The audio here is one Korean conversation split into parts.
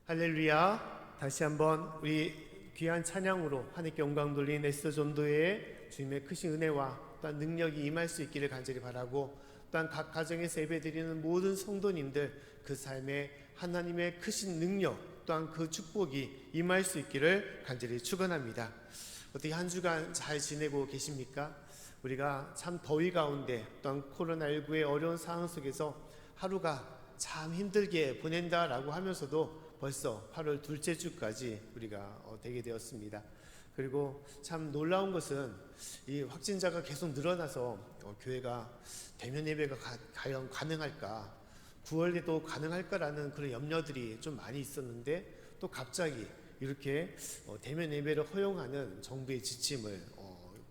할렐루야. 다시 한번 우리 귀한 찬양으로 하나님께 영광 돌린 에스더 전도회의 주님의 크신 은혜와 또한 능력이 임할 수 있기를 간절히 바라고, 또한 각 가정에서 예배드리는 모든 성도님들 그 삶에 하나님의 크신 능력 또한 그 축복이 임할 수 있기를 간절히 축원합니다. 어떻게 한 주간 잘 지내고 계십니까? 우리가 참 더위 가운데 또한 코로나19의 어려운 상황 속에서 하루가 참 힘들게 보낸다라고 하면서도 벌써 8월 둘째 주까지 우리가 되게 되었습니다. 그리고 참 놀라운 것은 이 확진자가 계속 늘어나서 교회가 대면 예배가 과연 가능할까, 9월에도 가능할까라는 그런 염려들이 좀 많이 있었는데, 또 갑자기 이렇게 대면 예배를 허용하는 정부의 지침을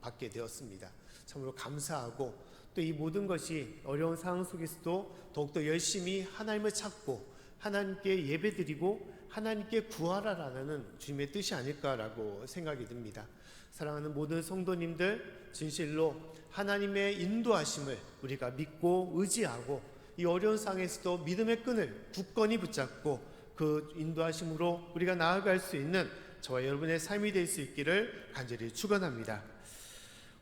받게 되었습니다. 참으로 감사하고, 또 이 모든 것이 어려운 상황 속에서도 더욱더 열심히 하나님을 찾고 하나님께 예배드리고 하나님께 구하라라는 주님의 뜻이 아닐까라고 생각이 듭니다. 사랑하는 모든 성도님들, 진실로 하나님의 인도하심을 우리가 믿고 의지하고 이 어려운 상황에서도 믿음의 끈을 굳건히 붙잡고 그 인도하심으로 우리가 나아갈 수 있는 저와 여러분의 삶이 될 수 있기를 간절히 축원합니다.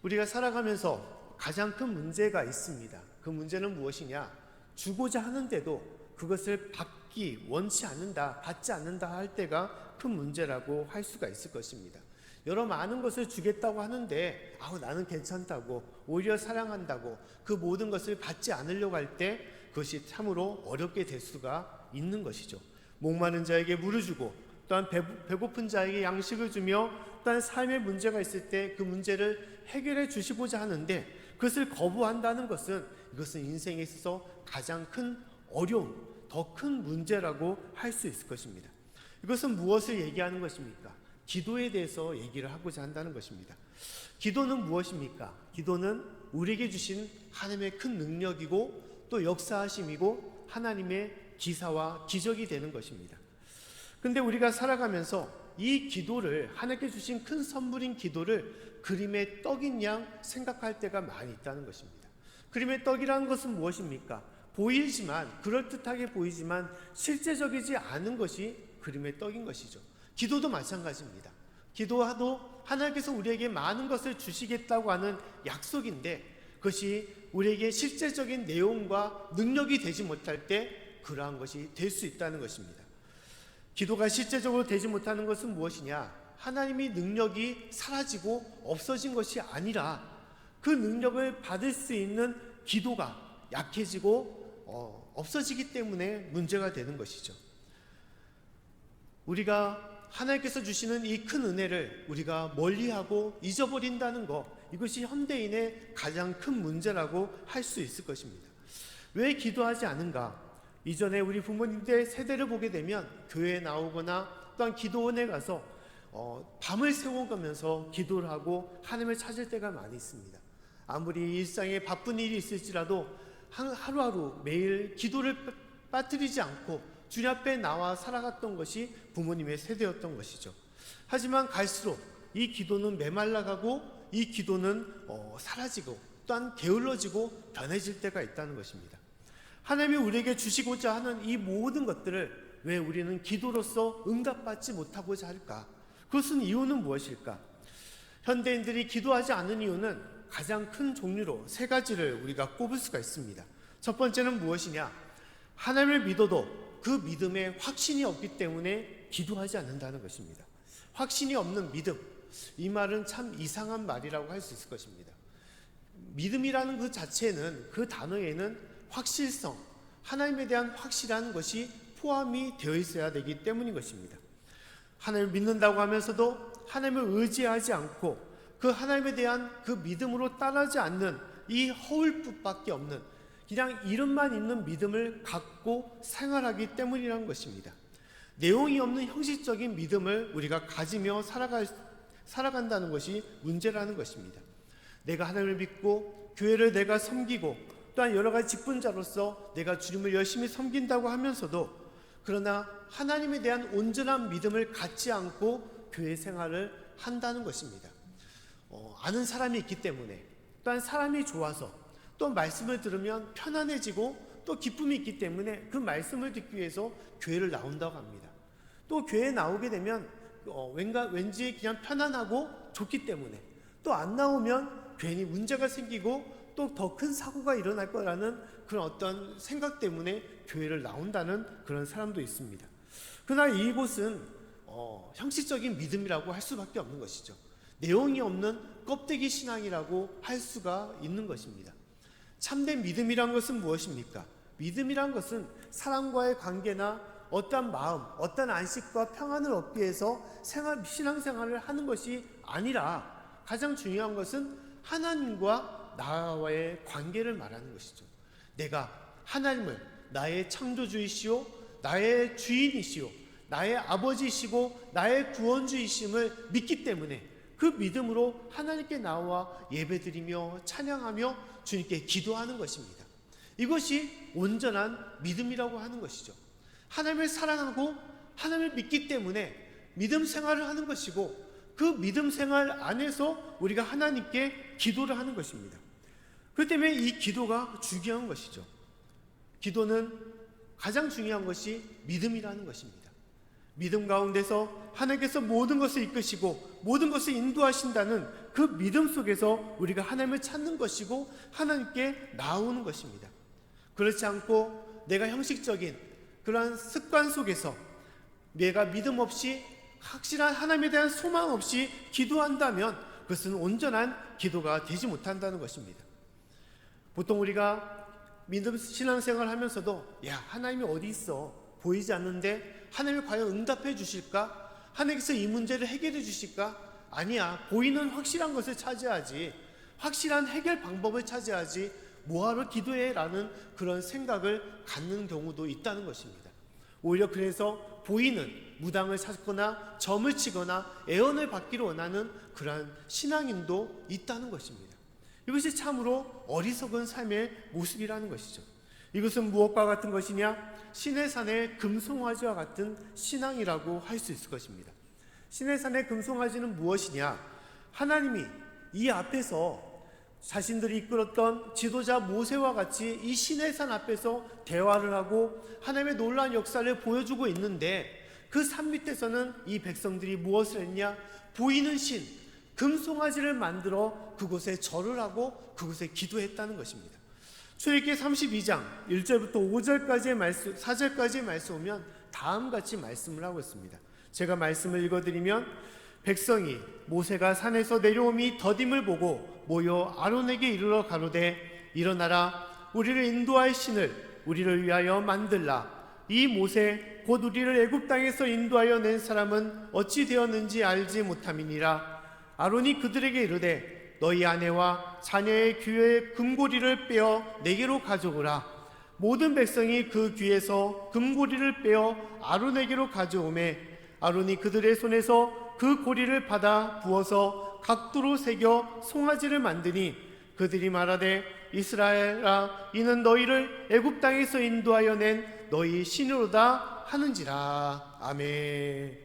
우리가 살아가면서 가장 큰 문제가 있습니다. 그 문제는 무엇이냐? 주고자 하는데도 그것을 받기 원치 않는다, 받지 않는다 할 때가 큰 문제라고 할 수가 있을 것입니다. 여러 많은 것을 주겠다고 하는데 나는 괜찮다고, 오히려 사랑한다고 그 모든 것을 받지 않으려고 할 때 그것이 참으로 어렵게 될 수가 있는 것이죠. 목마른 자에게 물을 주고 또한 배고픈 자에게 양식을 주며 또한 삶의 문제가 있을 때 그 문제를 해결해 주시고자 하는데 그것을 거부한다는 것은, 이것은 인생에 있어서 가장 큰 어려움, 더 큰 문제라고 할 수 있을 것입니다. 이것은 무엇을 얘기하는 것입니까? 기도에 대해서 얘기를 하고자 한다는 것입니다. 기도는 무엇입니까? 기도는 우리에게 주신 하나님의 큰 능력이고 또 역사하심이고 하나님의 기사와 기적이 되는 것입니다. 근데 우리가 살아가면서 이 기도를, 하나님께 주신 큰 선물인 기도를 그림의 떡인 양 생각할 때가 많이 있다는 것입니다. 그림의 떡이라는 것은 무엇입니까? 보이지만, 그럴듯하게 보이지만 실제적이지 않은 것이 그림의 떡인 것이죠. 기도도 마찬가지입니다. 기도도 하나님께서 우리에게 많은 것을 주시겠다고 하는 약속인데 그것이 우리에게 실제적인 내용과 능력이 되지 못할 때 그러한 것이 될 수 있다는 것입니다. 기도가 실제적으로 되지 못하는 것은 무엇이냐? 하나님이 능력이 사라지고 없어진 것이 아니라 그 능력을 받을 수 있는 기도가 약해지고 없어지기 때문에 문제가 되는 것이죠. 우리가 하나님께서 주시는 이 큰 은혜를 우리가 멀리하고 잊어버린다는 것, 이것이 현대인의 가장 큰 문제라고 할 수 있을 것입니다. 왜 기도하지 않은가? 이전에 우리 부모님들 세대를 보게 되면 교회에 나오거나 또한 기도원에 가서 밤을 새워가면서 기도를 하고 하나님을 찾을 때가 많이 있습니다. 아무리 일상에 바쁜 일이 있을지라도 하루하루 매일 기도를 빠뜨리지 않고 주님 앞에 나와 살아갔던 것이 부모님의 세대였던 것이죠. 하지만 갈수록 이 기도는 메말라가고 이 기도는 사라지고 또한 게을러지고 변해질 때가 있다는 것입니다. 하나님이 우리에게 주시고자 하는 이 모든 것들을 왜 우리는 기도로서 응답받지 못하고자 할까? 그것은 이유는 무엇일까? 현대인들이 기도하지 않는 이유는 가장 큰 종류로 세 가지를 우리가 꼽을 수가 있습니다. 첫 번째는 무엇이냐? 하나님을 믿어도 그 믿음에 확신이 없기 때문에 기도하지 않는다는 것입니다. 확신이 없는 믿음, 이 말은 참 이상한 말이라고 할 수 있을 것입니다. 믿음이라는 그 자체는, 그 단어에는 확실성, 하나님에 대한 확실한 것이 포함이 되어 있어야 되기 때문인 것입니다. 하나님을 믿는다고 하면서도 하나님을 의지하지 않고 그 하나님에 대한 그 믿음으로 따르지 않는 이 허울 뿐밖에 없는 그냥 이름만 있는 믿음을 갖고 생활하기 때문이라는 것입니다. 내용이 없는 형식적인 믿음을 우리가 가지며 살아간다는 것이 문제라는 것입니다. 내가 하나님을 믿고 교회를 내가 섬기고 또한 여러 가지 직분자로서 내가 주님을 열심히 섬긴다고 하면서도 그러나 하나님에 대한 온전한 믿음을 갖지 않고 교회 생활을 한다는 것입니다. 아는 사람이 있기 때문에, 또한 사람이 좋아서, 또 말씀을 들으면 편안해지고 또 기쁨이 있기 때문에 그 말씀을 듣기 위해서 교회를 나온다고 합니다. 또 교회에 나오게 되면 왠지 그냥 편안하고 좋기 때문에, 또 안 나오면 괜히 문제가 생기고 또 더 큰 사고가 일어날 거라는 그런 어떤 생각 때문에 교회를 나온다는 그런 사람도 있습니다. 그러나 이곳은 형식적인 믿음이라고 할 수밖에 없는 것이죠. 내용이 없는 껍데기 신앙이라고 할 수가 있는 것입니다. 참된 믿음이란 것은 무엇입니까? 믿음이란 것은 사람과의 관계나 어떠한 마음, 어떠한 안식과 평안을 얻기 위해서 신앙생활을 하는 것이 아니라 가장 중요한 것은 하나님과 나와의 관계를 말하는 것이죠. 내가 하나님을 나의 창조주이시오, 나의 주인이시오, 나의 아버지이시고 나의 구원주이심을 믿기 때문에 그 믿음으로 하나님께 나와 예배드리며 찬양하며 주님께 기도하는 것입니다. 이것이 온전한 믿음이라고 하는 것이죠. 하나님을 사랑하고 하나님을 믿기 때문에 믿음 생활을 하는 것이고, 그 믿음 생활 안에서 우리가 하나님께 기도를 하는 것입니다. 그렇기 때문에 이 기도가 중요한 것이죠. 기도는 가장 중요한 것이 믿음이라는 것입니다. 믿음 가운데서 하나님께서 모든 것을 이끄시고 모든 것을 인도하신다는 그 믿음 속에서 우리가 하나님을 찾는 것이고 하나님께 나오는 것입니다. 그렇지 않고 내가 형식적인 그러한 습관 속에서 내가 믿음 없이 확실한 하나님에 대한 소망 없이 기도한다면 그것은 온전한 기도가 되지 못한다는 것입니다. 보통 우리가 믿음 신앙생활 하면서도 하나님이 어디 있어? 보이지 않는데 하나님이 과연 응답해 주실까? 하나님께서 이 문제를 해결해 주실까? 아니야, 보이는 확실한 것을 찾아야지, 확실한 해결 방법을 찾아야지, 뭐하러 기도해? 라는 그런 생각을 갖는 경우도 있다는 것입니다. 오히려 그래서 보이는 무당을 찾거나 점을 치거나 애언을 받기를 원하는 그러한 신앙인도 있다는 것입니다. 이것이 참으로 어리석은 삶의 모습이라는 것이죠. 이것은 무엇과 같은 것이냐? 시내산의 금송아지와 같은 신앙이라고 할 수 있을 것입니다. 시내산의 금송아지는 무엇이냐? 하나님이 이 앞에서 자신들이 이끌었던 지도자 모세와 같이 이 시내산 앞에서 대화를 하고 하나님의 놀라운 역사를 보여주고 있는데, 그 산 밑에서는 이 백성들이 무엇을 했냐? 보이는 신, 금송아지를 만들어 그곳에 절을 하고 그곳에 기도했다는 것입니다. 출애굽기 32장 1절부터 5절까지의 말씀, 4절까지의 말씀 오면 다음같이 말씀을 하고 있습니다. 제가 말씀을 읽어드리면, 백성이 모세가 산에서 내려옴이 더딤을 보고 모여 아론에게 이르러 가로되 일어나라, 우리를 인도할 신을 우리를 위하여 만들라. 이 모세 곧 우리를 애굽 땅에서 인도하여 낸 사람은 어찌 되었는지 알지 못함이니라. 아론이 그들에게 이르되 너희 아내와 자녀의 귀의 금고리를 빼어 내게로 가져오라. 모든 백성이 그 귀에서 금고리를 빼어 아론에게로 가져오매 아론이 그들의 손에서 그 고리를 받아 부어서 각도로 새겨 송아지를 만드니 그들이 말하되 이스라엘아, 이는 너희를 애굽 땅에서 인도하여 낸 너희 신으로다 하는지라. 아멘.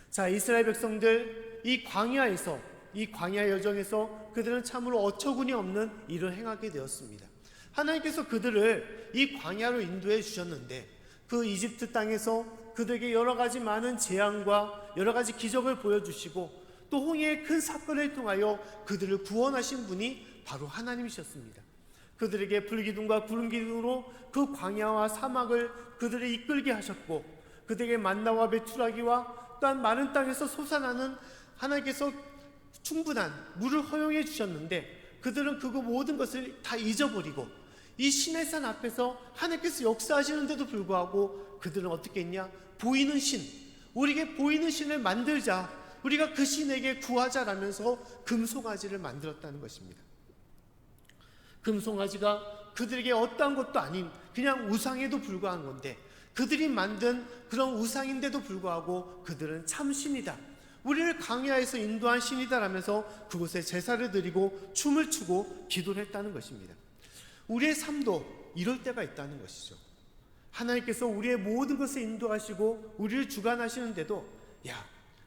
자, 이스라엘 백성들 이 광야에서, 이 광야 여정에서 그들은 참으로 어처구니 없는 일을 행하게 되었습니다. 하나님께서 그들을 이 광야로 인도해 주셨는데, 그 이집트 땅에서 그들에게 여러 가지 많은 재앙과 여러 가지 기적을 보여주시고 또 홍해의 큰 사건을 통하여 그들을 구원하신 분이 바로 하나님이셨습니다. 그들에게 불기둥과 구름기둥으로 그 광야와 사막을 그들을 이끌게 하셨고, 그들에게 만나와 메추라기와 또한 마른 땅에서 솟아나는 하나님께서 충분한 물을 허용해 주셨는데, 그들은 그 모든 것을 다 잊어버리고 이 시내산 앞에서 하나님께서 역사하시는데도 불구하고 그들은 어떻게 했냐? 보이는 신, 우리에게 보이는 신을 만들자, 우리가 그 신에게 구하자라면서 금송아지를 만들었다는 것입니다. 금송아지가 그들에게 어떠한 것도 아닌 그냥 우상에도 불과한 건데, 그들이 만든 그런 우상인데도 불구하고 그들은 참 신이다, 우리를 광야에서 인도한 신이다라면서 그곳에 제사를 드리고 춤을 추고 기도를 했다는 것입니다. 우리의 삶도 이럴 때가 있다는 것이죠. 하나님께서 우리의 모든 것을 인도하시고 우리를 주관하시는데도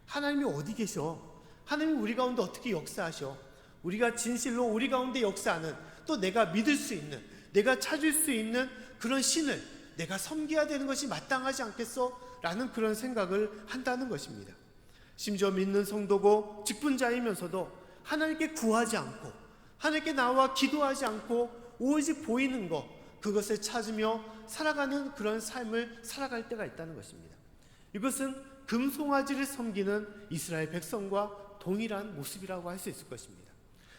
하나님이 어디 계셔? 하나님이 우리 가운데 어떻게 역사하셔? 우리가 진실로 우리 가운데 역사하는, 또 내가 믿을 수 있는, 내가 찾을 수 있는 그런 신을 내가 섬겨야 되는 것이 마땅하지 않겠어? 라는 그런 생각을 한다는 것입니다. 심지어 믿는 성도고 직분자이면서도 하나님께 구하지 않고 하나님께 나와 기도하지 않고 오직 보이는 것, 그것을 찾으며 살아가는 그런 삶을 살아갈 때가 있다는 것입니다. 이것은 금송아지를 섬기는 이스라엘 백성과 동일한 모습이라고 할 수 있을 것입니다.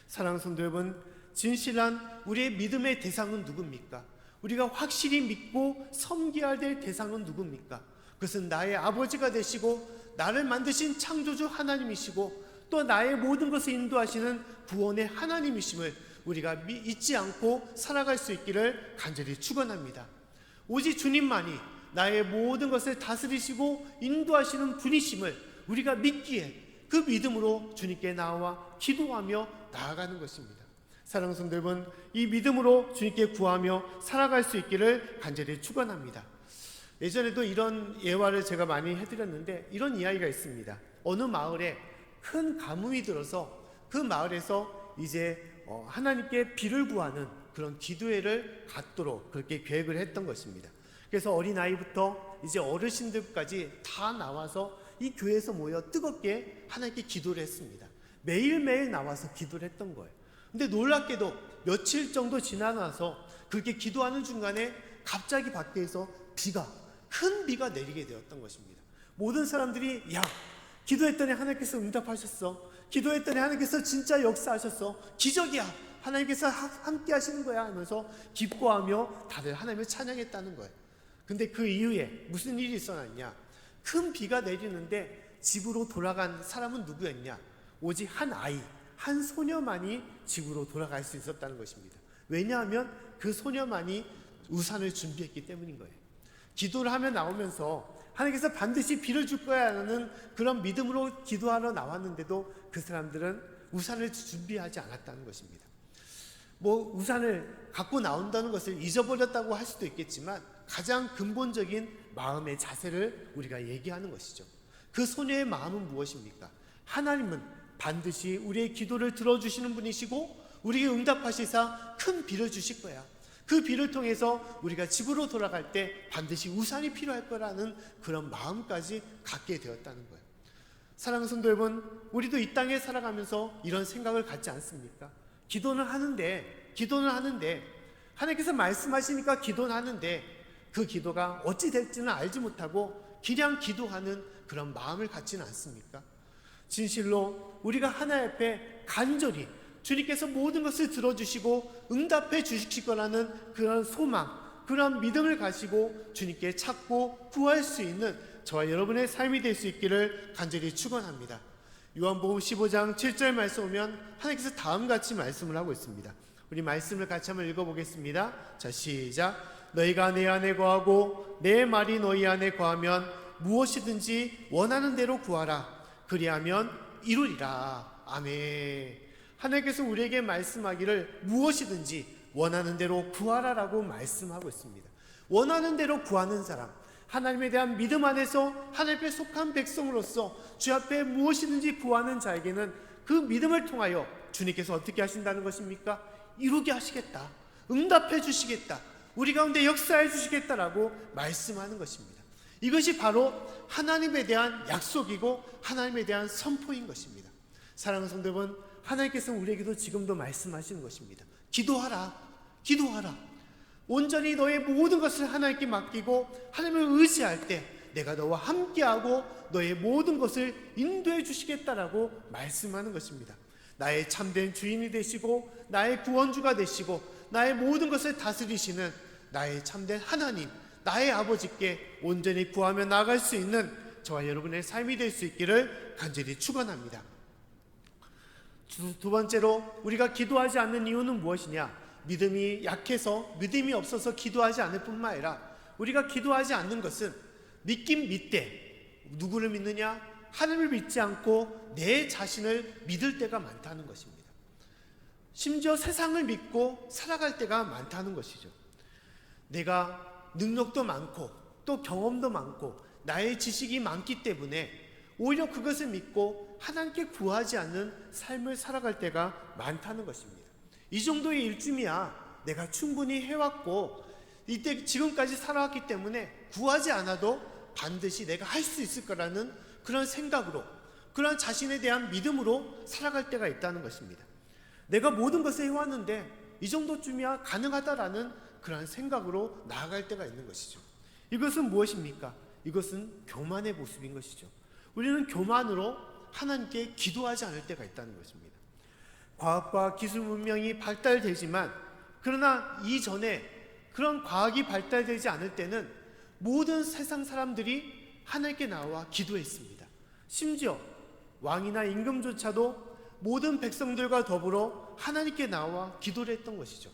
사랑하는 성도 여러분, 진실한 우리의 믿음의 대상은 누굽니까? 우리가 확실히 믿고 섬겨야 될 대상은 누굽니까? 그것은 나의 아버지가 되시고 나를 만드신 창조주 하나님이시고 또 나의 모든 것을 인도하시는 구원의 하나님이심을 우리가 잊지 않고 살아갈 수 있기를 간절히 축원합니다. 오직 주님만이 나의 모든 것을 다스리시고 인도하시는 분이심을 우리가 믿기에 그 믿음으로 주님께 나와 기도하며 나아가는 것입니다. 사랑하는 성도 여러분, 이 믿음으로 주님께 구하며 살아갈 수 있기를 간절히 축원합니다. 예전에도 이런 예화를 제가 많이 해드렸는데 이런 이야기가 있습니다. 어느 마을에 큰 가뭄이 들어서 그 마을에서 이제 하나님께 비를 구하는 그런 기도회를 갖도록 그렇게 계획을 했던 것입니다. 그래서 어린아이부터 이제 어르신들까지 다 나와서 이 교회에서 모여 뜨겁게 하나님께 기도를 했습니다. 매일매일 나와서 기도를 했던 거예요. 근데 놀랍게도 며칠 정도 지나서 그렇게 기도하는 중간에 갑자기 밖에서 큰 비가 내리게 되었던 것입니다. 모든 사람들이 기도했더니 하나님께서 응답하셨어. 기도했더니 하나님께서 진짜 역사하셨어. 기적이야. 하나님께서 함께 하시는 거야 하면서 기뻐하며 다들 하나님을 찬양했다는 거예요. 근데 그 이후에 무슨 일이 있었냐? 큰 비가 내리는데 집으로 돌아간 사람은 누구였냐? 오직 한 아이, 한 소녀만이 집으로 돌아갈 수 있었다는 것입니다. 왜냐하면 그 소녀만이 우산을 준비했기 때문인 거예요. 기도를 하며 나오면서 하나님께서 반드시 비를 줄 거야 하는 그런 믿음으로 기도하러 나왔는데도 그 사람들은 우산을 준비하지 않았다는 것입니다. 우산을 갖고 나온다는 것을 잊어버렸다고 할 수도 있겠지만 가장 근본적인 마음의 자세를 우리가 얘기하는 것이죠. 그 소녀의 마음은 무엇입니까? 하나님은 반드시 우리의 기도를 들어주시는 분이시고 우리에게 응답하시사 큰 비를 주실 거야. 그 비를 통해서 우리가 집으로 돌아갈 때 반드시 우산이 필요할 거라는 그런 마음까지 갖게 되었다는 거예요. 사랑하는 성도 여러분, 우리도 이 땅에 살아가면서 이런 생각을 갖지 않습니까? 기도는 하는데 하나님께서 말씀하시니까 기도는 하는데 그 기도가 어찌 될지는 알지 못하고 그냥 기도하는 그런 마음을 갖지는 않습니까? 진실로 우리가 하나님 앞에 간절히 주님께서 모든 것을 들어주시고 응답해 주실 거라는 그런 소망, 그런 믿음을 가지고 주님께 찾고 구할 수 있는 저와 여러분의 삶이 될 수 있기를 간절히 축원합니다. 요한복음 15장 7절 말씀 오면 하나님께서 다음같이 말씀을 하고 있습니다. 우리 말씀을 같이 한번 읽어보겠습니다. 자, 시작. 너희가 내 안에 거하고 내 말이 너희 안에 거하면 무엇이든지 원하는 대로 구하라. 그리하면 이루리라. 아멘. 하나님께서 우리에게 말씀하기를 무엇이든지 원하는 대로 구하라라고 말씀하고 있습니다. 원하는 대로 구하는 사람, 하나님에 대한 믿음 안에서 하나님께 속한 백성으로서 주 앞에 무엇이든지 구하는 자에게는 그 믿음을 통하여 주님께서 어떻게 하신다는 것입니까? 이루게 하시겠다. 응답해 주시겠다. 우리 가운데 역사해 주시겠다라고 말씀하는 것입니다. 이것이 바로 하나님에 대한 약속이고 하나님에 대한 선포인 것입니다. 사랑하는 성도 여러분, 하나님께서 우리에게도 지금도 말씀하시는 것입니다. 기도하라. 온전히 너의 모든 것을 하나님께 맡기고 하나님을 의지할 때 내가 너와 함께하고 너의 모든 것을 인도해 주시겠다라고 말씀하는 것입니다. 나의 참된 주인이 되시고 나의 구원주가 되시고 나의 모든 것을 다스리시는 나의 참된 하나님, 나의 아버지께 온전히 구하며 나아갈 수 있는 저와 여러분의 삶이 될 수 있기를 간절히 축원합니다. 두 번째로 우리가 기도하지 않는 이유는 무엇이냐? 믿음이 약해서, 믿음이 없어서 기도하지 않을 뿐만 아니라 우리가 기도하지 않는 것은 믿긴 믿되 누구를 믿느냐? 하나님을 믿지 않고 내 자신을 믿을 때가 많다는 것입니다. 심지어 세상을 믿고 살아갈 때가 많다는 것이죠. 내가 능력도 많고 또 경험도 많고 나의 지식이 많기 때문에 오히려 그것을 믿고 하나님께 구하지 않는 삶을 살아갈 때가 많다는 것입니다. 이 정도의 일쯤이야 내가 충분히 해왔고 이때 지금까지 살아왔기 때문에 구하지 않아도 반드시 내가 할 수 있을 거라는 그런 생각으로, 그런 자신에 대한 믿음으로 살아갈 때가 있다는 것입니다. 내가 모든 것을 해왔는데 이 정도쯤이야 가능하다라는 그런 생각으로 나아갈 때가 있는 것이죠. 이것은 무엇입니까? 이것은 교만의 모습인 것이죠. 우리는 교만으로 하나님께 기도하지 않을 때가 있다는 것입니다. 과학과 기술 문명이 발달되지만, 그러나 이전에 그런 과학이 발달되지 않을 때는 모든 세상 사람들이 하나님께 나와 기도했습니다. 심지어 왕이나 임금조차도 모든 백성들과 더불어 하나님께 나와 기도를 했던 것이죠.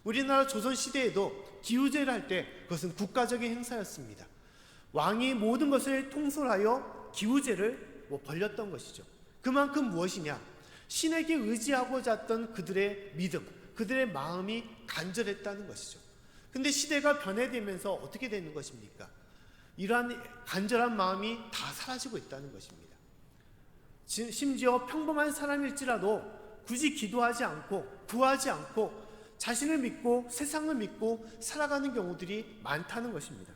우리나라 조선시대에도 기우제를 할 때 그것은 국가적인 행사였습니다. 왕이 모든 것을 통솔하여 기우제를 벌렸던 것이죠. 그만큼 무엇이냐? 신에게 의지하고자 했던 그들의 믿음, 그들의 마음이 간절했다는 것이죠. 근데 시대가 변해되면서 어떻게 되는 것입니까? 이러한 간절한 마음이 다 사라지고 있다는 것입니다. 심지어 평범한 사람일지라도 굳이 기도하지 않고 구하지 않고 자신을 믿고 세상을 믿고 살아가는 경우들이 많다는 것입니다.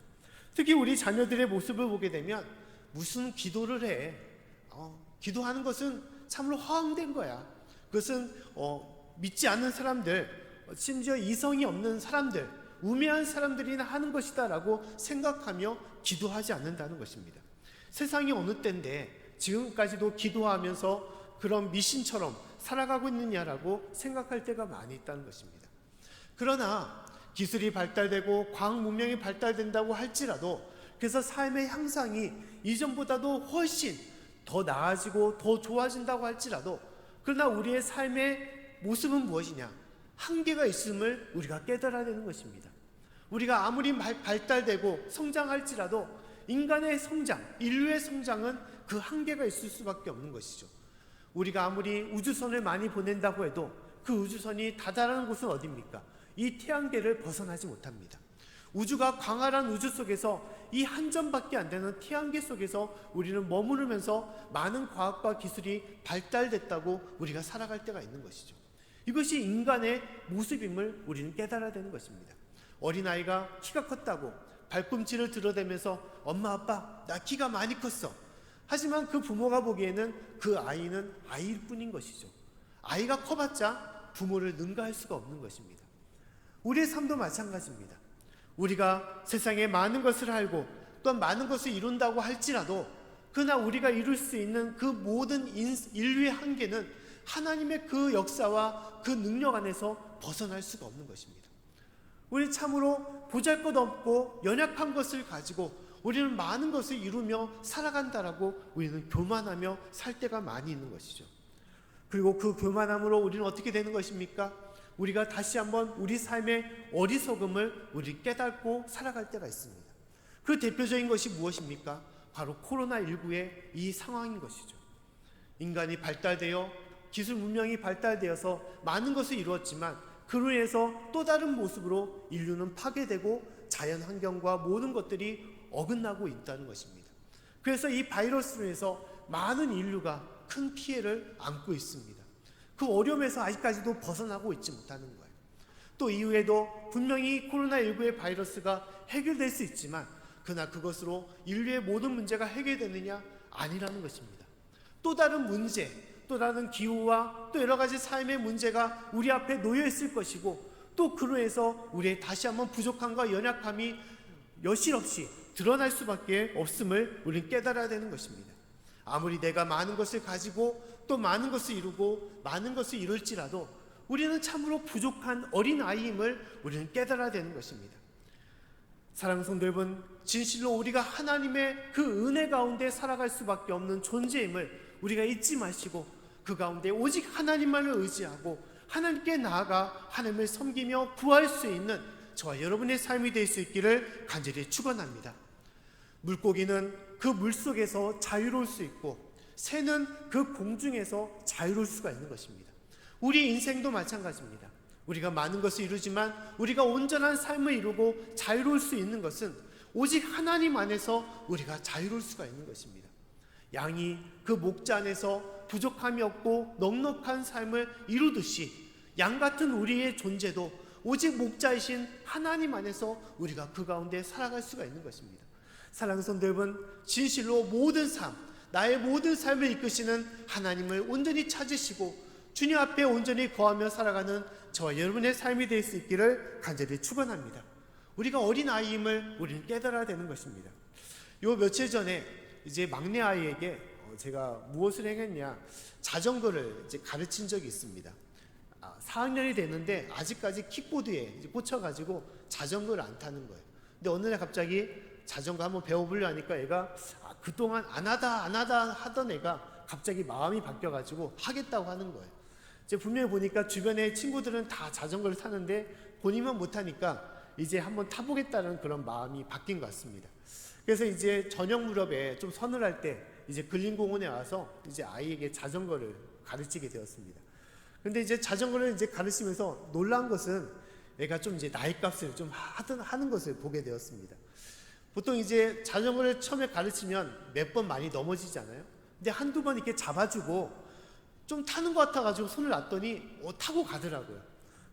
특히 우리 자녀들의 모습을 보게 되면 무슨 기도를 해? 기도하는 것은 참으로 허황된 거야. 그것은 믿지 않는 사람들, 심지어 이성이 없는 사람들, 우매한 사람들이나 하는 것이다 라고 생각하며 기도하지 않는다는 것입니다. 세상이 어느 때인데 지금까지도 기도하면서 그런 미신처럼 살아가고 있느냐라고 생각할 때가 많이 있다는 것입니다. 그러나 기술이 발달되고 과학 문명이 발달된다고 할지라도, 그래서 삶의 향상이 이전보다도 훨씬 더 나아지고 더 좋아진다고 할지라도, 그러나 우리의 삶의 모습은 무엇이냐? 한계가 있음을 우리가 깨달아야 되는 것입니다. 우리가 아무리 발달되고 성장할지라도 인간의 성장, 인류의 성장은 그 한계가 있을 수밖에 없는 것이죠. 우리가 아무리 우주선을 많이 보낸다고 해도 그 우주선이 다다르는 곳은 어디입니까? 이 태양계를 벗어나지 못합니다. 우주가 광활한 우주 속에서 이 한 점밖에 안 되는 태양계 속에서 우리는 머무르면서 많은 과학과 기술이 발달됐다고 우리가 살아갈 때가 있는 것이죠. 이것이 인간의 모습임을 우리는 깨달아야 되는 것입니다. 어린아이가 키가 컸다고 발꿈치를 들어대면서 엄마 아빠 나 키가 많이 컸어. 하지만 그 부모가 보기에는 그 아이는 아이일 뿐인 것이죠. 아이가 커봤자 부모를 능가할 수가 없는 것입니다. 우리의 삶도 마찬가지입니다. 우리가 세상에 많은 것을 알고 또한 많은 것을 이룬다고 할지라도, 그러나 우리가 이룰 수 있는 그 모든 인류의 한계는 하나님의 그 역사와 그 능력 안에서 벗어날 수가 없는 것입니다. 우리 참으로 보잘것없고 연약한 것을 가지고 우리는 많은 것을 이루며 살아간다라고 우리는 교만하며 살 때가 많이 있는 것이죠. 그리고 그 교만함으로 우리는 어떻게 되는 것입니까? 우리가 다시 한번 우리 삶의 어리석음을 우리 깨닫고 살아갈 때가 있습니다. 그 대표적인 것이 무엇입니까? 바로 코로나19의 이 상황인 것이죠. 인간이 발달되어 기술 문명이 발달되어서 많은 것을 이루었지만 그로 인해서 또 다른 모습으로 인류는 파괴되고 자연 환경과 모든 것들이 어긋나고 있다는 것입니다. 그래서 이 바이러스로 인해서 많은 인류가 큰 피해를 안고 있습니다. 그 어려움에서 아직까지도 벗어나고 있지 못하는 거예요. 또 이후에도 분명히 코로나19의 바이러스가 해결될 수 있지만, 그러나 그것으로 인류의 모든 문제가 해결되느냐? 아니라는 것입니다. 또 다른 문제, 또 다른 기후와 또 여러 가지 삶의 문제가 우리 앞에 놓여 있을 것이고, 또 그로 해서 우리의 다시 한번 부족함과 연약함이 여실없이 드러날 수밖에 없음을 우리는 깨달아야 되는 것입니다. 아무리 내가 많은 것을 가지고 또 많은 것을 이루고 많은 것을 이룰지라도 우리는 참으로 부족한 어린아이임을 우리는 깨달아야 되는 것입니다. 사랑하는 성도 여러분, 진실로 우리가 하나님의 그 은혜 가운데 살아갈 수밖에 없는 존재임을 우리가 잊지 마시고, 그 가운데 오직 하나님만을 의지하고 하나님께 나아가 하나님을 섬기며 구할 수 있는 저와 여러분의 삶이 될 수 있기를 간절히 축원합니다. 물고기는 그 물속에서 자유로울 수 있고 새는 그 공중에서 자유로울 수가 있는 것입니다. 우리 인생도 마찬가지입니다. 우리가 많은 것을 이루지만 우리가 온전한 삶을 이루고 자유로울 수 있는 것은 오직 하나님 안에서 우리가 자유로울 수가 있는 것입니다. 양이 그 목자 안에서 부족함이 없고 넉넉한 삶을 이루듯이 양 같은 우리의 존재도 오직 목자이신 하나님 안에서 우리가 그 가운데 살아갈 수가 있는 것입니다. 사랑하는 성도 여러분, 진실로 모든 삶, 나의 모든 삶을 이끄시는 하나님을 온전히 찾으시고 주님 앞에 온전히 거하며 살아가는 저와 여러분의 삶이 될 수 있기를 간절히 축원합니다. 우리가 어린아이임을 우리는 깨달아야 되는 것입니다. 요 며칠 전에 이제 막내 아이에게 제가 무엇을 행했냐, 자전거를 이제 가르친 적이 있습니다. 4학년이 됐는데 아직까지 킥보드에 이제 꽂혀가지고 자전거를 안 타는 거예요. 근데 어느 날 갑자기 자전거 한번 배워보려 하니까 얘가 그동안 안 하다 하던 애가 갑자기 마음이 바뀌어가지고 하겠다고 하는 거예요. 이제 분명히 보니까 주변에 친구들은 다 자전거를 타는데 본인만 못하니까 이제 한번 타보겠다는 그런 마음이 바뀐 것 같습니다. 그래서 이제 저녁 무렵에 좀 서늘할 때 이제 근린공원에 와서 이제 아이에게 자전거를 가르치게 되었습니다. 근데 이제 자전거를 이제 가르치면서 놀란 것은 애가 좀 이제 나이값을 좀 하는 것을 보게 되었습니다. 보통 이제 자전거를 처음에 가르치면 몇 번 많이 넘어지잖아요. 근데 한두 번 이렇게 잡아주고 좀 타는 것 같아가지고 손을 놨더니 타고 가더라고요.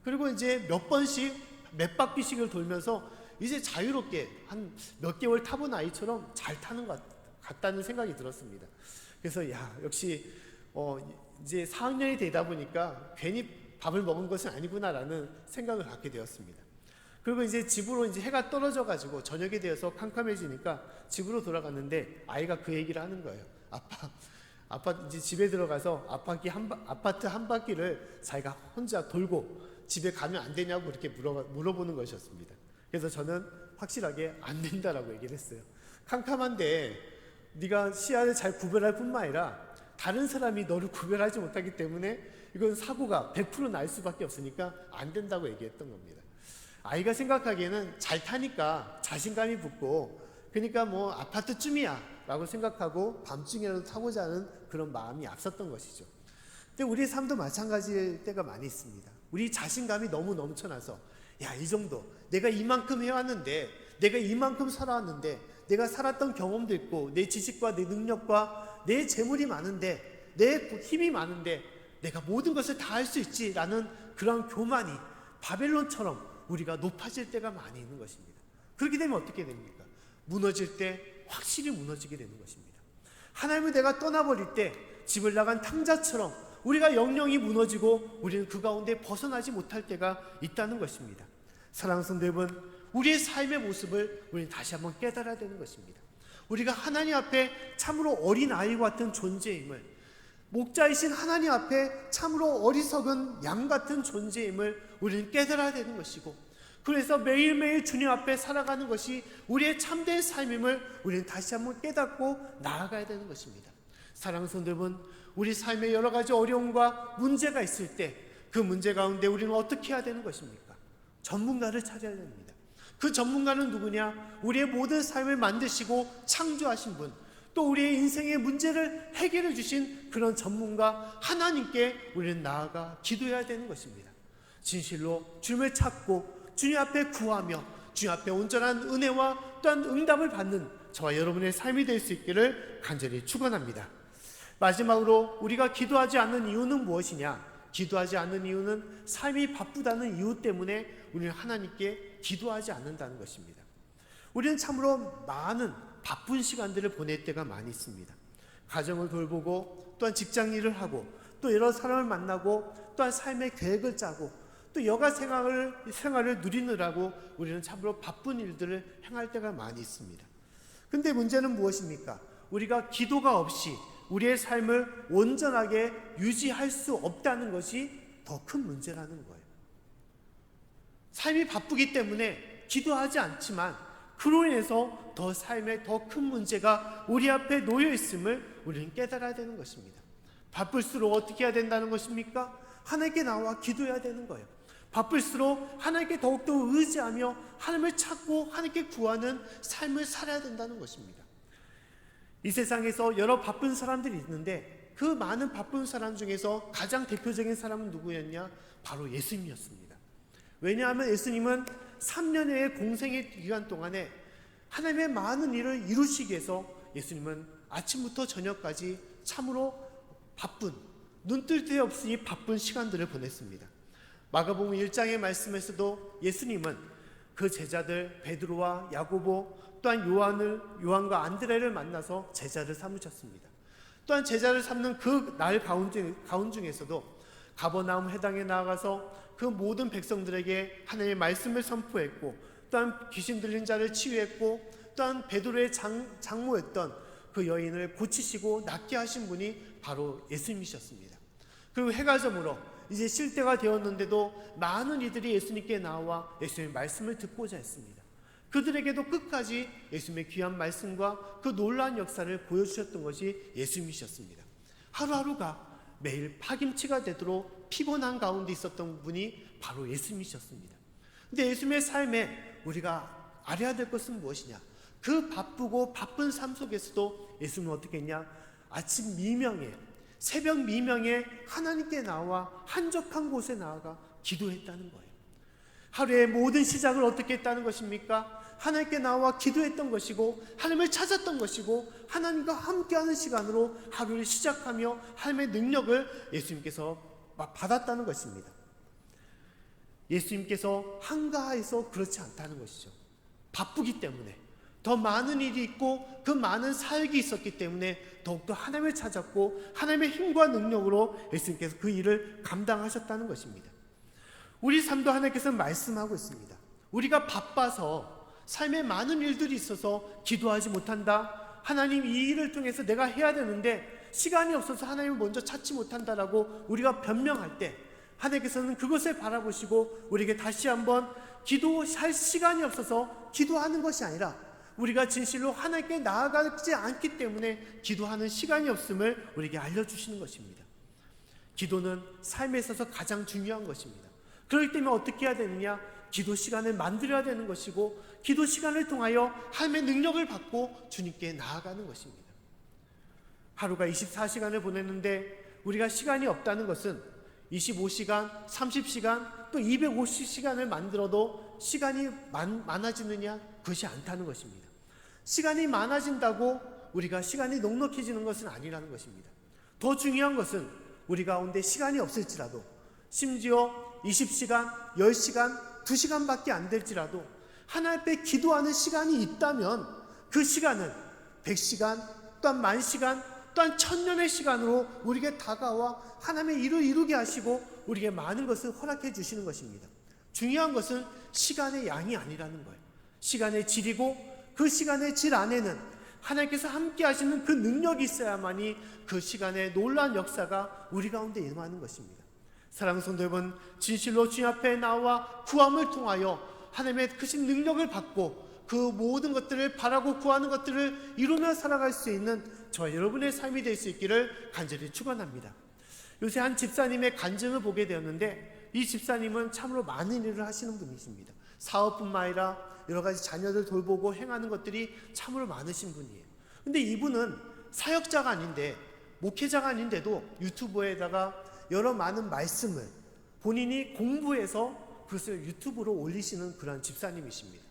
그리고 이제 몇 번씩 몇 바퀴씩을 돌면서 이제 자유롭게 한 몇 개월 타본 아이처럼 잘 타는 것 같다는 생각이 들었습니다. 그래서 역시 이제 4학년이 되다 보니까 괜히 밥을 먹은 것은 아니구나라는 생각을 갖게 되었습니다. 그리고 이제 집으로 이제 해가 떨어져 가지고 저녁이 되어서 캄캄해지니까 집으로 돌아갔는데 아이가 그 얘기를 하는 거예요. 아빠 이제 집에 들어가서 아파트 한 바퀴를 자기가 혼자 돌고 집에 가면 안 되냐고 이렇게 물어보는 것이었습니다. 그래서 저는 확실하게 안 된다라고 얘기를 했어요. 캄캄한데 네가 시야를 잘 구별할 뿐만 아니라 다른 사람이 너를 구별하지 못하기 때문에 이건 사고가 100% 날 수밖에 없으니까 안 된다고 얘기했던 겁니다. 아이가 생각하기에는 잘 타니까 자신감이 붙고 그러니까 뭐 아파트쯤이야 라고 생각하고 밤중이라도 타고자 하는 그런 마음이 앞섰던 것이죠. 근데 우리의 삶도 마찬가지일 때가 많이 있습니다. 우리 자신감이 너무 넘쳐나서 이 정도 내가 이만큼 해왔는데, 내가 이만큼 살아왔는데, 내가 살았던 경험도 있고 내 지식과 내 능력과 내 재물이 많은데, 내 힘이 많은데 내가 모든 것을 다 할 수 있지라는 그런 교만이 바벨론처럼 우리가 높아질 때가 많이 있는 것입니다. 그렇게 되면 어떻게 됩니까? 무너질 때 확실히 무너지게 되는 것입니다. 하나님을 내가 떠나버릴 때 집을 나간 탕자처럼 우리가 영영이 무너지고 우리는 그 가운데 벗어나지 못할 때가 있다는 것입니다. 사랑하는 성도 여러분, 우리의 삶의 모습을 우리는 다시 한번 깨달아야 되는 것입니다. 우리가 하나님 앞에 참으로 어린아이와 같은 존재임을, 목자이신 하나님 앞에 참으로 어리석은 양 같은 존재임을 우리는 깨달아야 되는 것이고, 그래서 매일매일 주님 앞에 살아가는 것이 우리의 참된 삶임을 우리는 다시 한번 깨닫고 나아가야 되는 것입니다. 사랑하는 성도 여러분, 우리 삶에 여러 가지 어려움과 문제가 있을 때 그 문제 가운데 우리는 어떻게 해야 되는 것입니까? 전문가를 찾아야 됩니다. 그 전문가는 누구냐? 우리의 모든 삶을 만드시고 창조하신 분, 또 우리의 인생의 문제를 해결해 주신 그런 전문가 하나님께 우리는 나아가 기도해야 되는 것입니다. 진실로 주님을 찾고 주님 앞에 구하며 주님 앞에 온전한 은혜와 또한 응답을 받는 저와 여러분의 삶이 될 수 있기를 간절히 축원합니다. 마지막으로 우리가 기도하지 않는 이유는 무엇이냐? 기도하지 않는 이유는 삶이 바쁘다는 이유 때문에 우리는 하나님께 기도하지 않는다는 것입니다. 우리는 참으로 많은 바쁜 시간들을 보낼 때가 많이 있습니다. 가정을 돌보고 또한 직장 일을 하고 또 여러 사람을 만나고 또한 삶의 계획을 짜고 또 여가 생활을 누리느라고 우리는 참으로 바쁜 일들을 행할 때가 많이 있습니다. 근데 문제는 무엇입니까? 우리가 기도가 없이 우리의 삶을 온전하게 유지할 수 없다는 것이 더 큰 문제라는 거예요. 삶이 바쁘기 때문에 기도하지 않지만 그로 인해서 더 삶에 더 큰 문제가 우리 앞에 놓여 있음을 우리는 깨달아야 되는 것입니다. 바쁠수록 어떻게 해야 된다는 것입니까? 하나님께 나와 기도해야 되는 거예요. 바쁠수록 하나님께 더욱더 의지하며 하나님을 찾고 하나님께 구하는 삶을 살아야 된다는 것입니다. 이 세상에서 여러 바쁜 사람들이 있는데 그 많은 바쁜 사람 중에서 가장 대표적인 사람은 누구였냐? 바로 예수님이었습니다. 왜냐하면 예수님은 3년여의 공생의 기간 동안에 하나님의 많은 일을 이루시기 위해서 예수님은 아침부터 저녁까지 참으로 바쁜, 눈뜰 데 없이 바쁜 시간들을 보냈습니다. 마가복음 1장의 말씀에서도 예수님은 그 제자들 베드로와 야고보 또한 요한과 안드레를 만나서 제자를 삼으셨습니다. 또한 제자를 삼는 그 날 가운 중에서도 가버나움 회당에 나아가서 그 모든 백성들에게 하나님의 말씀을 선포했고, 또한 귀신 들린 자를 치유했고, 또한 베드로의 장모였던 그 여인을 고치시고 낫게 하신 분이 바로 예수님이셨습니다. 그리고 해가 저물어 이제 쉴 때가 되었는데도 많은 이들이 예수님께 나와 예수님의 말씀을 듣고자 했습니다. 그들에게도 끝까지 예수님의 귀한 말씀과 그 놀라운 역사를 보여주셨던 것이 예수님이셨습니다. 하루하루가 매일 파김치가 되도록 피곤한 가운데 있었던 분이 바로 예수님이셨습니다. 근데 예수님의 삶에 우리가 알아야 될 것은 무엇이냐? 그 바쁘고 바쁜 삶 속에서도 예수님은 어떻게 했냐? 아침 미명에, 새벽 미명에 하나님께 나와 한적한 곳에 나아가 기도했다는 거예요. 하루의 모든 시작을 어떻게 했다는 것입니까? 하나님께 나와 기도했던 것이고, 하나님을 찾았던 것이고, 하나님과 함께하는 시간으로 하루를 시작하며 하나님의 능력을 예수님께서 받았다는 것입니다. 예수님께서 한가해서 그렇지 않다는 것이죠. 바쁘기 때문에, 더 많은 일이 있고 그 많은 사역이 있었기 때문에 더욱더 하나님을 찾았고, 하나님의 힘과 능력으로 예수님께서 그 일을 감당하셨다는 것입니다. 우리 삶도 하나님께서 말씀하고 있습니다. 우리가 바빠서 삶에 많은 일들이 있어서 기도하지 못한다, 하나님 이 일을 통해서 내가 해야 되는데 시간이 없어서 하나님을 먼저 찾지 못한다라고 우리가 변명할 때, 하나님께서는 그것을 바라보시고 우리에게 다시 한번 기도할 시간이 없어서 기도하는 것이 아니라, 우리가 진실로 하나님께 나아가지 않기 때문에 기도하는 시간이 없음을 우리에게 알려주시는 것입니다. 기도는 삶에 있어서 가장 중요한 것입니다. 그렇기 때문에 어떻게 해야 되느냐? 기도 시간을 만들어야 되는 것이고, 기도 시간을 통하여 하나님의 능력을 받고 주님께 나아가는 것입니다. 하루가 24시간을 보냈는데 우리가 시간이 없다는 것은 25시간, 30시간, 또 250시간을 만들어도 시간이 많아지느냐? 그것이 않다는 것입니다. 시간이 많아진다고 우리가 시간이 넉넉해지는 것은 아니라는 것입니다. 더 중요한 것은 우리 가운데 시간이 없을지라도, 심지어 20시간, 10시간, 2시간밖에 안 될지라도 하나님 앞에 기도하는 시간이 있다면 그 시간은 100시간, 또한 10,000시간, 또한 1000년의 시간으로 우리에게 다가와 하나님의 일을 이루게 하시고 우리에게 많은 것을 허락해 주시는 것입니다. 중요한 것은 시간의 양이 아니라는 거예요. 시간의 질이고, 그 시간의 질 안에는 하나님께서 함께 하시는 그 능력이 있어야만이 그 시간의 놀라운 역사가 우리 가운데 임하는 것입니다. 사랑하는 성도 여러분, 진실로 주님 앞에 나와 구함을 통하여 하나님의 크신 능력을 받고 그 모든 것들을 바라고 구하는 것들을 이루며 살아갈 수 있는 저와 여러분의 삶이 될 수 있기를 간절히 축원합니다. 요새 한 집사님의 간증을 보게 되었는데, 이 집사님은 참으로 많은 일을 하시는 분이십니다. 사업뿐만 아니라 여러 가지 자녀들 돌보고 행하는 것들이 참으로 많으신 분이에요. 근데 이분은 사역자가 아닌데, 목회자가 아닌데도 유튜브에다가 여러 많은 말씀을 본인이 공부해서 그것을 유튜브로 올리시는 그런 집사님이십니다.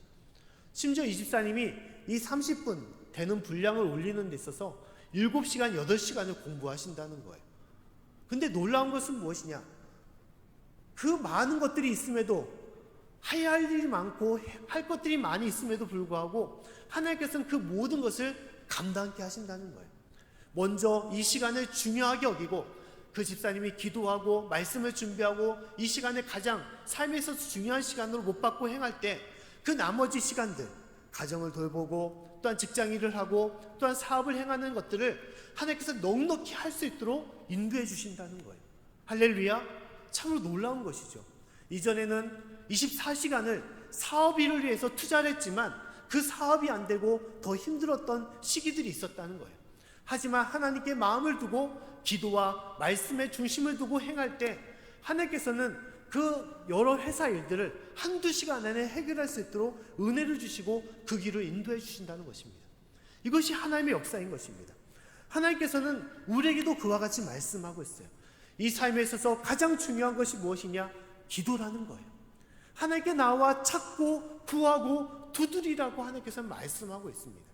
심지어 이 집사님이 이 30분 되는 분량을 올리는 데 있어서 7시간, 8시간을 공부하신다는 거예요. 근데 놀라운 것은 무엇이냐? 그 많은 것들이 있음에도, 해야 할 일이 많고 할 것들이 많이 있음에도 불구하고 하나님께서는 그 모든 것을 감당케 하신다는 거예요. 먼저 이 시간을 중요하게 여기고, 그 집사님이 기도하고 말씀을 준비하고 이 시간을 가장 삶에 있어서 중요한 시간으로 못 받고 행할 때, 그 나머지 시간들, 가정을 돌보고 또한 직장 일을 하고 또한 사업을 행하는 것들을 하나님께서 넉넉히 할 수 있도록 인도해 주신다는 거예요. 할렐루야! 참으로 놀라운 것이죠. 이전에는 24시간을 사업 일을 위해서 투자를 했지만 그 사업이 안 되고 더 힘들었던 시기들이 있었다는 거예요. 하지만 하나님께 마음을 두고 기도와 말씀의 중심을 두고 행할 때 하나님께서는 그 여러 회사 일들을 한두 시간 안에 해결할 수 있도록 은혜를 주시고 그 길을 인도해 주신다는 것입니다. 이것이 하나님의 역사인 것입니다. 하나님께서는 우리에게도 그와 같이 말씀하고 있어요. 이 삶에 있어서 가장 중요한 것이 무엇이냐? 기도라는 거예요. 하나님께 나와 찾고 구하고 두드리라고 하나님께서는 말씀하고 있습니다.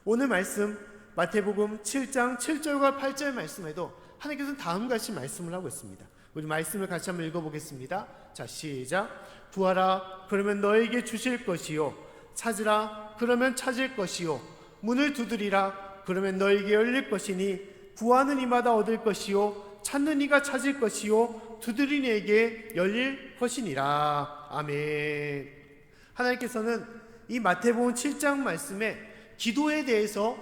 오늘 말씀 마태복음 7장 7절과 8절 말씀에도 하나님께서는 다음과 같이 말씀을 하고 있습니다. 우리 말씀을 같이 한번 읽어보겠습니다. 자, 시작. 구하라, 그러면 너에게 주실 것이요. 찾으라, 그러면 찾을 것이요. 문을 두드리라, 그러면 너에게 열릴 것이니 구하는 이마다 얻을 것이요, 찾는 이가 찾을 것이요, 두드리는 이에게 열릴 것이니라. 아멘. 하나님께서는 이 마태복음 7장 말씀에 기도에 대해서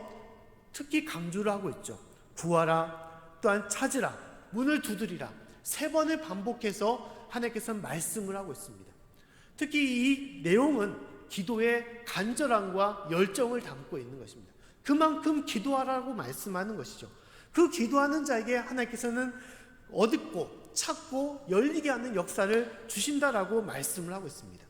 특히 강조를 하고 있죠. 구하라, 또한 찾으라, 문을 두드리라, 3번을 반복해서 하나님께서는 말씀을 하고 있습니다. 특히 이 내용은 기도의 간절함과 열정을 담고 있는 것입니다. 그만큼 기도하라고 말씀하는 것이죠. 그 기도하는 자에게 하나님께서는 얻고 찾고 열리게 하는 역사를 주신다라고 말씀을 하고 있습니다.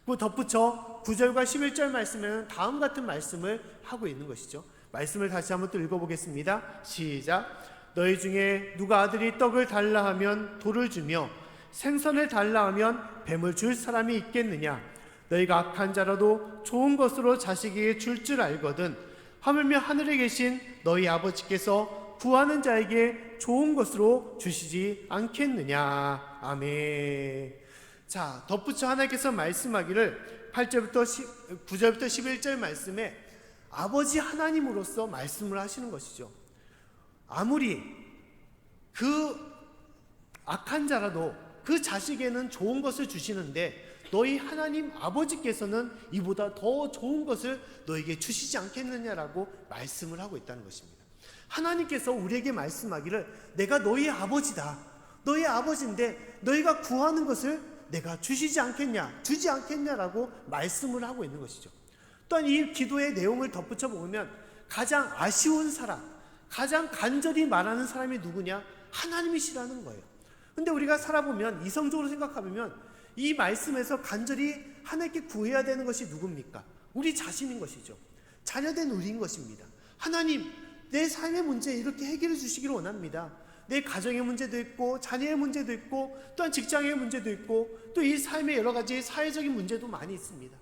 그 덧붙여 9절과 11절 말씀에는 다음 같은 말씀을 하고 있는 것이죠. 말씀을 다시 한번 또 읽어보겠습니다. 시작. 너희 중에 누가 아들이 떡을 달라 하면 돌을 주며 생선을 달라 하면 뱀을 줄 사람이 있겠느냐? 너희가 악한 자라도 좋은 것으로 자식에게 줄 줄 알거든 하물며 하늘에 계신 너희 아버지께서 구하는 자에게 좋은 것으로 주시지 않겠느냐? 아멘. 자, 덧붙여 하나님께서 말씀하기를 9절부터 11절 말씀에 아버지 하나님으로서 말씀을 하시는 것이죠. 아무리 그 악한 자라도 그 자식에는 좋은 것을 주시는데 너희 하나님 아버지께서는 이보다 더 좋은 것을 너에게 주시지 않겠느냐라고 말씀을 하고 있다는 것입니다. 하나님께서 우리에게 말씀하기를 내가 너희 아버지다. 너희 아버지인데 너희가 구하는 것을 내가 주시지 않겠냐, 주지 않겠냐라고 말씀을 하고 있는 것이죠. 또한 이 기도의 내용을 덧붙여 보면 가장 아쉬운 사람, 가장 간절히 말하는 사람이 누구냐? 하나님이시라는 거예요. 근데 우리가 살아보면 이성적으로 생각하면 이 말씀에서 간절히 하나님께 구해야 되는 것이 누굽니까? 우리 자신인 것이죠. 자녀된 우리인 것입니다. 하나님, 내 삶의 문제 이렇게 해결해 주시기를 원합니다. 내 가정의 문제도 있고 자녀의 문제도 있고 또한 직장의 문제도 있고 또 이 삶의 여러 가지 사회적인 문제도 많이 있습니다.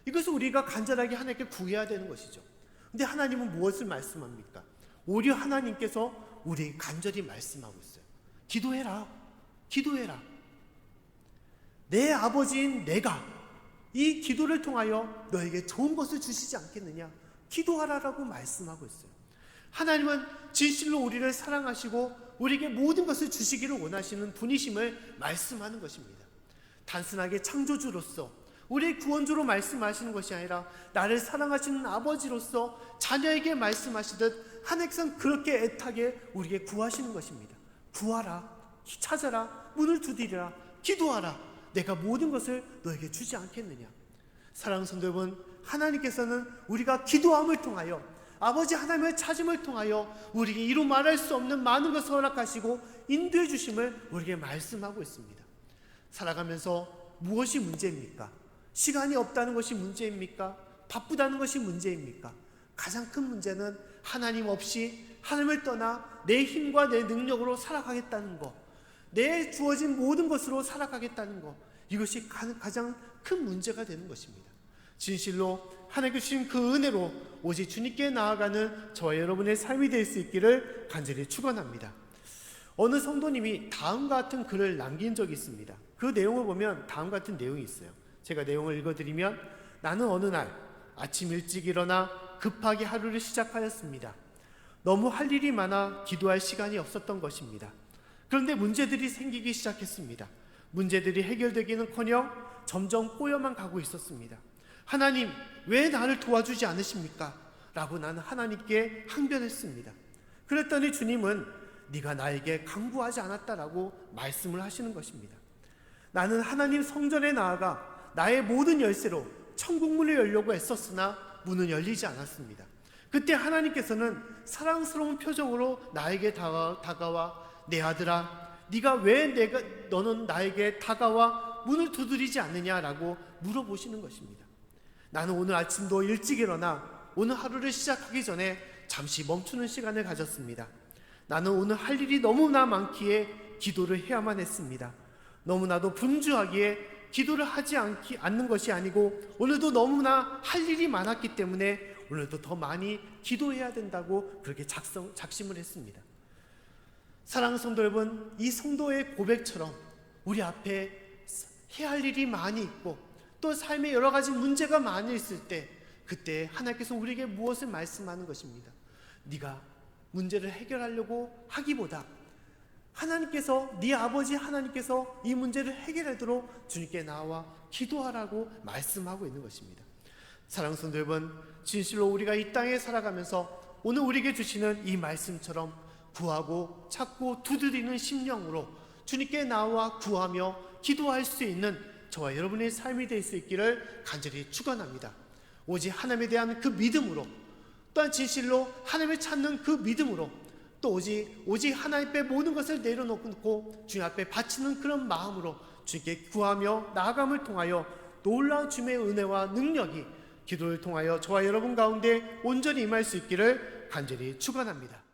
이것을 우리가 간절하게 하나님께 구해야 되는 것이죠. 근데 하나님은 무엇을 말씀합니까? 오히려 하나님께서 우리에게 간절히 말씀하고 있어요. 기도해라. 기도해라. 내 아버지인 내가 이 기도를 통하여 너에게 좋은 것을 주시지 않겠느냐? 기도하라라고 말씀하고 있어요. 하나님은 진실로 우리를 사랑하시고 우리에게 모든 것을 주시기를 원하시는 분이심을 말씀하는 것입니다. 단순하게 창조주로서 우리의 구원주로 말씀하시는 것이 아니라 나를 사랑하시는 아버지로서 자녀에게 말씀하시듯 하나님께서는 그렇게 애타게 우리에게 구하시는 것입니다. 구하라, 찾아라, 문을 두드리라, 기도하라. 내가 모든 것을 너에게 주지 않겠느냐? 사랑하는 성도 여러분, 하나님께서는 우리가 기도함을 통하여 아버지 하나님의 찾음을 통하여 우리에게 이루 말할 수 없는 많은 것을 허락하시고 인도해 주심을 우리에게 말씀하고 있습니다. 살아가면서 무엇이 문제입니까? 시간이 없다는 것이 문제입니까? 바쁘다는 것이 문제입니까? 가장 큰 문제는 하나님 없이 하나님을 떠나 내 힘과 내 능력으로 살아가겠다는 것, 내 주어진 모든 것으로 살아가겠다는 것, 이것이 가장 큰 문제가 되는 것입니다. 진실로 하나님께 주신 그 은혜로 오직 주님께 나아가는 저와 여러분의 삶이 될 수 있기를 간절히 축원합니다. 어느 성도님이 다음과 같은 글을 남긴 적이 있습니다. 그 내용을 보면 다음 같은 내용이 있어요. 제가 내용을 읽어드리면, 나는 어느 날 아침 일찍 일어나 급하게 하루를 시작하였습니다. 너무 할 일이 많아 기도할 시간이 없었던 것입니다. 그런데 문제들이 생기기 시작했습니다. 문제들이 해결되기는커녕 점점 꼬여만 가고 있었습니다. 하나님, 왜 나를 도와주지 않으십니까? 라고 나는 하나님께 항변했습니다. 그랬더니 주님은 네가 나에게 간구하지 않았다라고 말씀을 하시는 것입니다. 나는 하나님 성전에 나아가 나의 모든 열쇠로 천국문을 열려고 애썼으나 문은 열리지 않았습니다. 그때 하나님께서는 사랑스러운 표정으로 나에게 다가와 내 아들아, 네가 왜 너는 나에게 다가와 문을 두드리지 않느냐라고 물어보시는 것입니다. 나는 오늘 아침도 일찍 일어나 오늘 하루를 시작하기 전에 잠시 멈추는 시간을 가졌습니다. 나는 오늘 할 일이 너무나 많기에 기도를 해야만 했습니다. 너무나도 분주하기에 기도를 하지 않는 것이 아니고 오늘도 너무나 할 일이 많았기 때문에 오늘도 더 많이 기도해야 된다고 그렇게 작심을 했습니다. 사랑하는 성도 여러분, 이 성도의 고백처럼 우리 앞에 해야 할 일이 많이 있고 또 삶에 여러 가지 문제가 많이 있을 때, 그때 하나님께서 우리에게 무엇을 말씀하는 것입니다. 네가 문제를 해결하려고 하기보다 하나님께서, 네 아버지 하나님께서 이 문제를 해결하도록 주님께 나와 기도하라고 말씀하고 있는 것입니다. 사랑하는 성도 여러분, 진실로 우리가 이 땅에 살아가면서 오늘 우리에게 주시는 이 말씀처럼 구하고 찾고 두드리는 심령으로 주님께 나와 구하며 기도할 수 있는 저와 여러분의 삶이 될 수 있기를 간절히 축원합니다. 오직 하나님에 대한 그 믿음으로, 또한 진실로 하나님을 찾는 그 믿음으로, 또 오직 하나님 앞에 모든 것을 내려놓고 주님 앞에 바치는 그런 마음으로 주님께 구하며 나아감을 통하여 놀라운 주님의 은혜와 능력이 기도를 통하여 저와 여러분 가운데 온전히 임할 수 있기를 간절히 축원합니다.